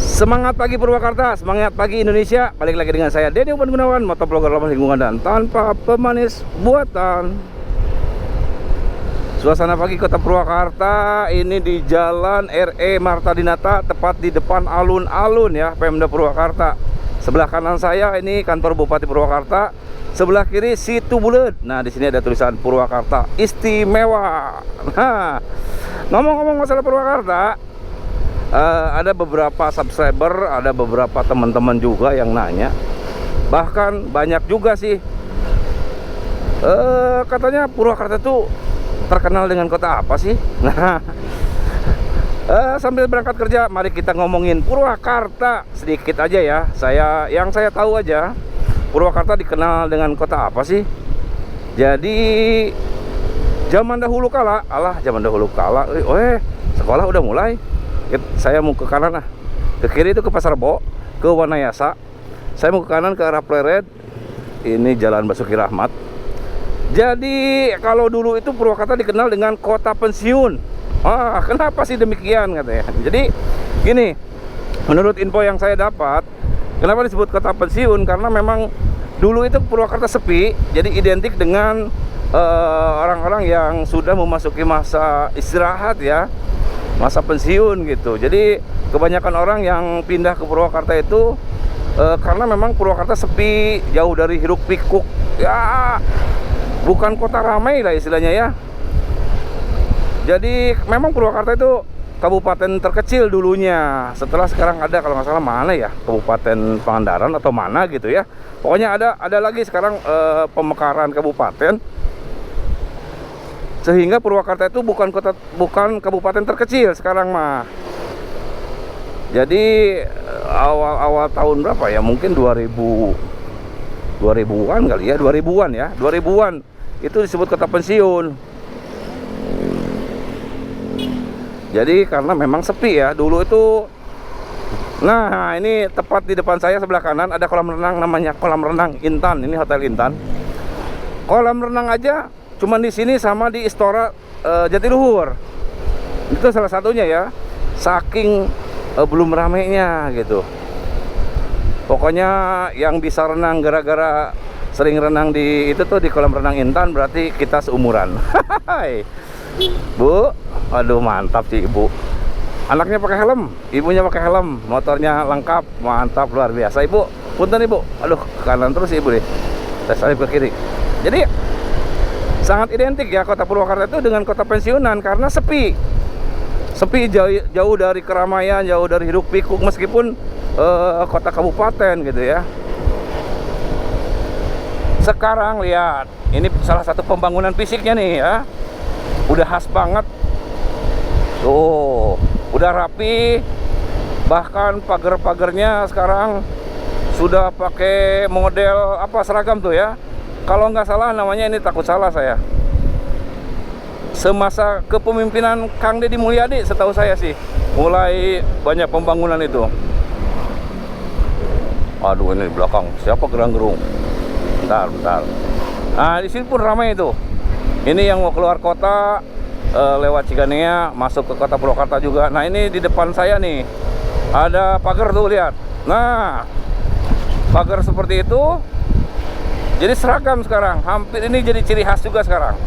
Semangat pagi Purwakarta, semangat pagi Indonesia. Balik lagi dengan saya Denny Uban Gunawan, motovlogger ramah lingkungan dan tanpa pemanis buatan. Suasana pagi kota Purwakarta ini di Jalan RE Marta Dinata, tepat di depan alun-alun ya, Pemda Purwakarta. Sebelah kanan saya ini kantor Bupati Purwakarta, sebelah kiri Situ Bulet. Nah, di sini ada tulisan Purwakarta Istimewa. Nah, ngomong-ngomong masalah Purwakarta, ada beberapa subscriber, ada beberapa teman-teman juga yang nanya, bahkan banyak juga sih, katanya Purwakarta tuh terkenal dengan kota apa sih? Nah, sambil berangkat kerja, mari kita ngomongin Purwakarta sedikit aja ya. Yang saya tahu aja, Purwakarta dikenal dengan kota apa sih? Jadi zaman dahulu kala, sekolah udah mulai. Saya mau ke kanan ke kiri itu ke Pasar Bo, ke Wanayasa. Saya mau ke kanan ke arah Pleret. Ini Jalan Basuki Rahmat. Jadi kalau dulu itu Purwakarta dikenal dengan kota pensiun. Kenapa sih demikian katanya? Jadi gini, menurut info yang saya dapat, kenapa disebut kota pensiun? Karena memang dulu itu Purwakarta sepi, jadi identik dengan orang-orang yang sudah memasuki masa istirahat ya, masa pensiun gitu. Jadi kebanyakan orang yang pindah ke Purwakarta itu karena memang Purwakarta sepi, jauh dari hiruk pikuk ya, bukan kota ramai lah istilahnya ya. Jadi memang Purwakarta itu kabupaten terkecil dulunya. Setelah sekarang ada, kalau nggak salah mana ya, Kabupaten Pangandaran atau mana gitu ya. Pokoknya ada lagi sekarang pemekaran kabupaten, sehingga Purwakarta itu bukan kabupaten terkecil sekarang mah. Jadi awal tahun berapa ya, mungkin 2000-an kali ya, 2000-an itu disebut kota pensiun. Jadi karena memang sepi ya dulu itu. Nah, ini tepat di depan saya sebelah kanan ada kolam renang, namanya kolam renang Intan. Ini Hotel Intan. Kolam renang aja cuman di sini sama di Istora Jatiluhur. Itu salah satunya ya. Saking belum ramainya gitu. Pokoknya yang bisa renang gara-gara sering renang di itu tuh di kolam renang Intan, berarti kita seumuran. Bu, aduh mantap sih ibu. Anaknya pakai helm, ibunya pakai helm, motornya lengkap, mantap luar biasa. Ibu, punten ibu. Aduh, kanan terus ibu deh. Saya ke kiri. Jadi sangat identik ya kota Purwakarta itu dengan kota pensiunan karena sepi. Sepi, jauh dari keramaian, jauh dari hiruk pikuk, meskipun kota kabupaten gitu ya. Sekarang lihat, ini salah satu pembangunan fisiknya nih ya. Udah khas banget. Tuh, udah rapi. Bahkan pagar-pagarnya sekarang sudah pakai model seragam tuh ya. Kalau nggak salah namanya, ini takut salah saya, semasa kepemimpinan Kang Deddy Mulyadi setahu saya sih mulai banyak pembangunan itu. Aduh, ini di belakang siapa gerang-gerung. Bentar. Nah, di sini pun ramai itu. Ini yang mau keluar kota lewat Ciganea masuk ke kota Purwakarta juga. Nah, ini di depan saya nih ada pagar tuh, lihat. Nah, pagar seperti itu jadi seragam sekarang. Hampir ini jadi ciri khas juga sekarang.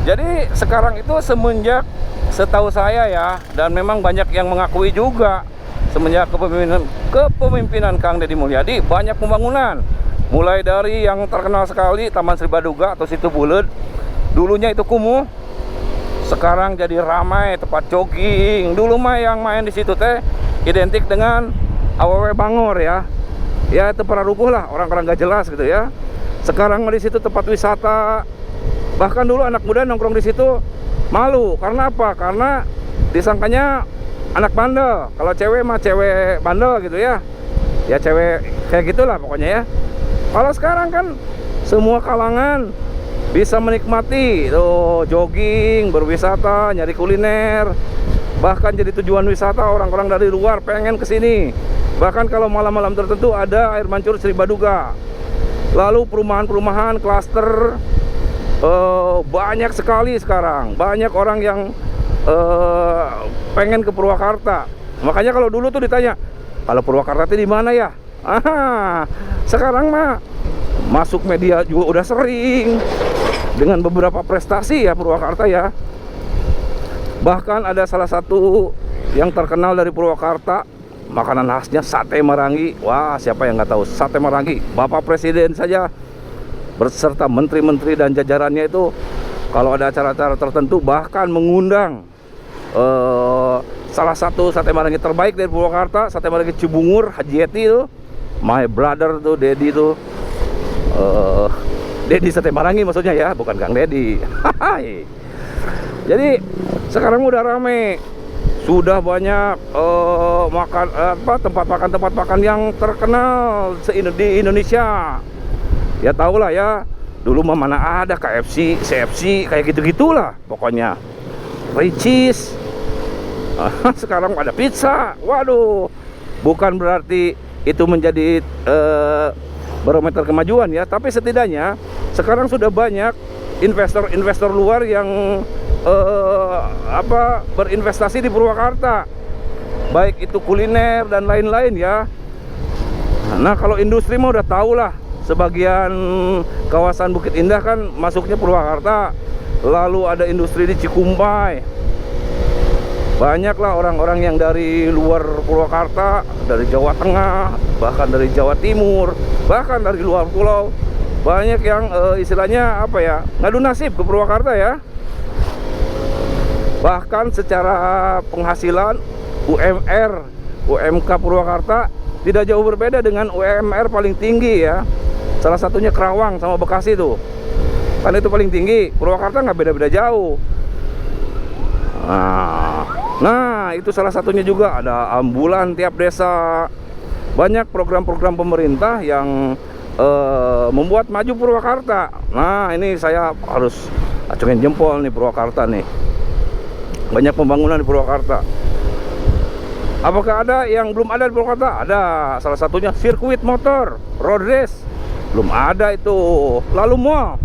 Jadi sekarang itu semenjak setahu saya ya, dan memang banyak yang mengakui juga, semenjak kepemimpinan Kang Deddy Mulyadi banyak pembangunan. Mulai dari yang terkenal sekali Taman Sri Baduga atau Situ Bulet. Dulunya itu kumuh, sekarang jadi ramai, tempat jogging. Dulu mah yang main di situ teh identik dengan AWW Bangor ya. Ya itu para rubuh lah, orang-orang gak jelas gitu ya. Sekarang di situ tempat wisata. Bahkan dulu anak muda nongkrong di situ malu. Karena apa? Karena disangkanya anak bandel. Kalau cewek mah cewek bandel gitu ya. Ya cewek kayak gitulah pokoknya ya. Kalau sekarang kan semua kalangan bisa menikmati tuh, jogging, berwisata, nyari kuliner. Bahkan jadi tujuan wisata, orang-orang dari luar pengen kesini. Bahkan kalau malam-malam tertentu ada air mancur Sri Baduga. Lalu perumahan-perumahan, klaster banyak sekali sekarang. Banyak orang yang pengen ke Purwakarta. Makanya kalau dulu tuh ditanya, kalau Purwakarta itu di mana ya? Sekarang mah masuk media juga udah sering dengan beberapa prestasi ya Purwakarta ya. Bahkan ada salah satu yang terkenal dari Purwakarta, makanan khasnya sate marangi. Wah, siapa yang nggak tahu sate marangi? Bapak Presiden saja berserta menteri-menteri dan jajarannya itu kalau ada acara-acara tertentu bahkan mengundang salah satu sate marangi terbaik dari Purwakarta, sate marangi Cibungur, Haji Eti itu, my brother tuh, Dedi tuh, Dedi sate marangi maksudnya ya, bukan Kang Dedi. Jadi sekarang udah rame, sudah banyak tempat makan yang terkenal di Indonesia. Ya tau lah ya, dulu mah mana ada KFC, CFC, kayak gitu-gitulah pokoknya. Ricis. Sekarang ada pizza. Waduh, bukan berarti itu menjadi barometer kemajuan ya, tapi setidaknya sekarang sudah banyak investor-investor luar yang berinvestasi di Purwakarta, baik itu kuliner dan lain-lain ya. Nah kalau industri mah udah tahu lah, sebagian kawasan Bukit Indah kan masuknya Purwakarta, lalu ada industri di Cikumbai. Banyaklah orang-orang yang dari luar Purwakarta, dari Jawa Tengah, bahkan dari Jawa Timur, bahkan dari luar pulau. Banyak yang istilahnya apa ya, ngadu nasib ke Purwakarta ya. Bahkan secara penghasilan UMK Purwakarta tidak jauh berbeda dengan UMR paling tinggi ya. Salah satunya Kerawang sama Bekasi tuh, kan itu paling tinggi. Purwakarta nggak beda-beda jauh. Nah itu salah satunya juga ada ambulan tiap desa. Banyak program-program pemerintah yang membuat maju Purwakarta. Nah ini saya harus acungin jempol nih Purwakarta nih. Banyak pembangunan di Purwakarta. Apakah ada yang belum ada di Purwakarta? Ada. Salah satunya sirkuit motor, road race. Belum ada itu. Lalu mall.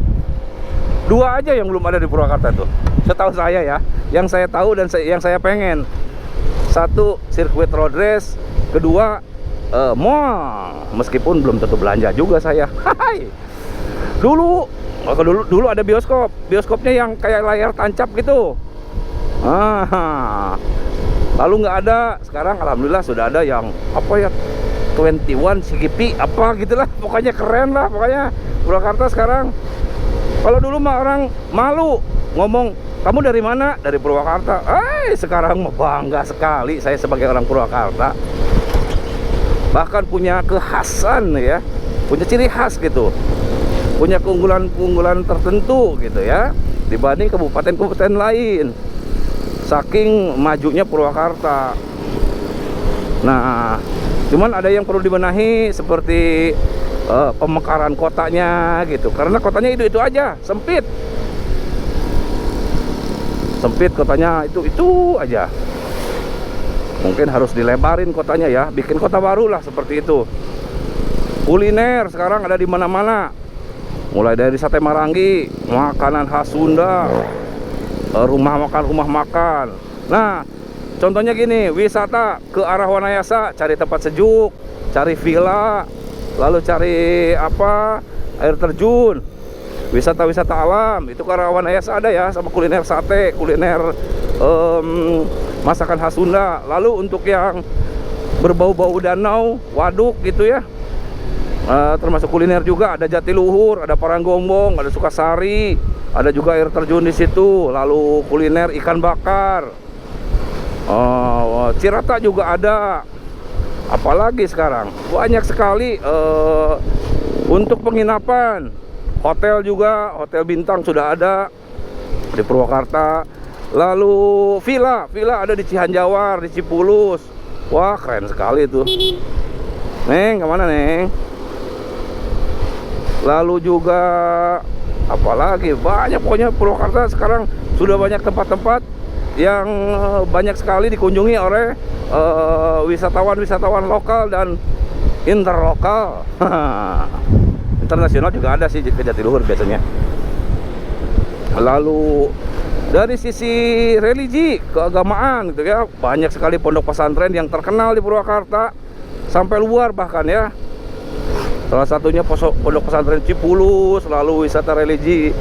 Dua aja yang belum ada di Purwakarta tuh, setahu saya ya. Yang saya tahu dan yang saya pengen. Satu, sirkuit road race. Kedua, mall. Meskipun belum tentu belanja juga saya. Dulu ada bioskop. Bioskopnya yang kayak layar tancap gitu. Lalu nggak ada. Sekarang alhamdulillah sudah ada yang apa ya, 21 CGV apa gitulah. Pokoknya keren lah. Pokoknya Purwakarta sekarang. Kalau dulu mah orang malu ngomong, kamu dari mana? Dari Purwakarta. Sekarang bangga sekali saya sebagai orang Purwakarta. Bahkan punya kekhasan ya, punya ciri khas gitu, punya keunggulan-keunggulan tertentu gitu ya, dibanding kabupaten-kabupaten lain. Saking majunya Purwakarta. Nah, cuman ada yang perlu dibenahi seperti pemekaran kotanya gitu, karena kotanya itu aja, sempit kotanya, itu aja. Mungkin harus dilebarin kotanya ya, bikin kota baru lah seperti itu. Kuliner sekarang ada di mana-mana, mulai dari sate marangi, makanan khas Sunda, rumah makan. Nah contohnya gini, wisata ke arah Wanayasa, cari tempat sejuk, cari villa, lalu cari air terjun, wisata-wisata alam. Itu ke arah Wanayasa ada ya, sama kuliner sate, kuliner masakan khas Sunda. Lalu untuk yang berbau-bau danau, waduk gitu ya, termasuk kuliner juga ada Jatiluhur, ada Paranggombong, ada Sukasari, ada juga air terjun di situ. Lalu kuliner ikan bakar, Cirata juga ada. Apalagi sekarang banyak sekali untuk penginapan. Hotel juga, hotel bintang sudah ada di Purwakarta. Lalu villa ada di Cihanjawar, di Cipulus. Wah keren sekali tuh. Neng, kemana Neng? Lalu juga apalagi banyak, pokoknya Purwakarta sekarang sudah banyak tempat-tempat yang banyak sekali dikunjungi oleh wisatawan lokal dan interlokal. Internasional juga ada sih ke Jatiluhur biasanya. Lalu Dari sisi religi, keagamaan gitu ya, banyak sekali pondok pesantren yang terkenal di Purwakarta sampai luar bahkan ya. Salah satunya pondok pesantren Cipulus, lalu wisata religi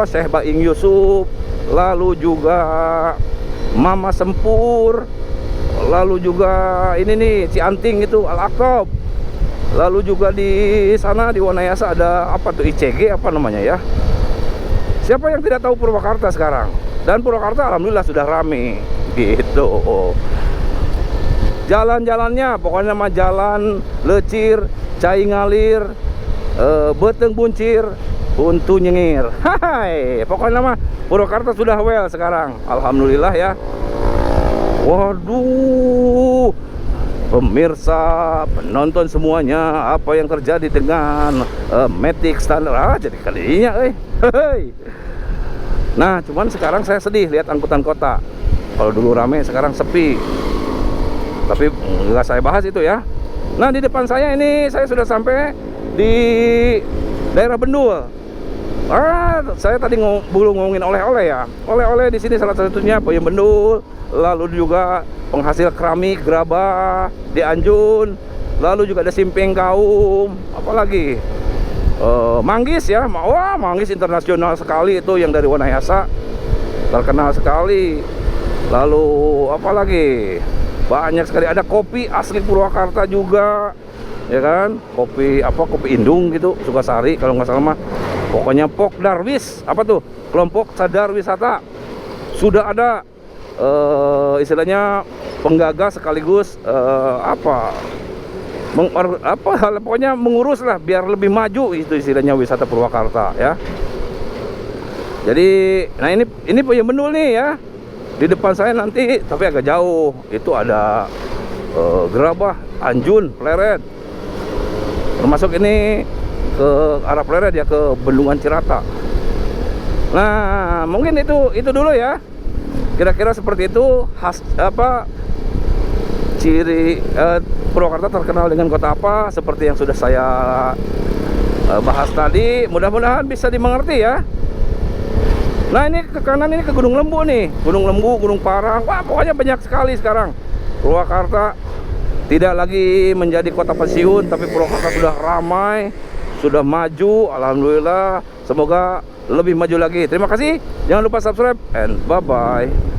Syekh Baing Yusuf, lalu juga Mama Sempur, lalu juga ini nih Cianting itu Al-Aqab. Lalu juga di sana di Wanayasa ada apa tuh, ICG apa namanya ya. Siapa yang tidak tahu Purwakarta sekarang? Dan Purwakarta alhamdulillah sudah rame gitu. Jalan-jalannya pokoknya nama jalan lecir, cai ngalir, beteng buncir, untu nyengir. Hai, pokoknya nama Purwakarta sudah well sekarang. Alhamdulillah ya. Waduh, pemirsa, penonton semuanya, apa yang terjadi dengan Matic standar? Jadi kalinya, hei. Nah, cuman sekarang saya sedih lihat angkutan kota. Kalau dulu rame, sekarang sepi. Tapi nggak saya bahas itu ya. Nah, di depan saya ini saya sudah sampai di daerah Bendul. Saya tadi belum ngomongin oleh-oleh ya. Oleh-oleh di sini salah satunya peyem Bendul, lalu juga penghasil keramik gerabah di Anjun, lalu juga ada simping kaum, apalagi manggis ya. Wah, manggis internasional sekali itu yang dari Wanayasa, terkenal sekali. Lalu apalagi, banyak sekali, ada kopi asli Purwakarta juga ya kan, kopi Indung gitu, Sukasari kalau nggak salah mah. Pokoknya Pok Darwis, apa tuh, kelompok sadar wisata, sudah ada istilahnya penggagas sekaligus pokoknya mengurus lah biar lebih maju, itu istilahnya wisata Purwakarta ya. Jadi nah ini peyem Bendul nih ya, di depan saya nanti tapi agak jauh itu ada gerabah Anjun Pleret, termasuk ini ke arah Pleret ya, ke Bendungan Cirata. Nah mungkin itu dulu ya, kira-kira seperti itu. Ciri Purwakarta terkenal dengan kota apa, seperti yang sudah saya bahas tadi. Mudah-mudahan bisa dimengerti ya. Nah ini ke kanan ini ke Gunung Lembu nih, Gunung Lembu, Gunung Parang. Wah, pokoknya banyak sekali sekarang. Purwakarta tidak lagi menjadi kota pensiun, tapi Purwakarta sudah ramai, sudah maju. Alhamdulillah, semoga lebih maju lagi. Terima kasih, jangan lupa subscribe and bye-bye.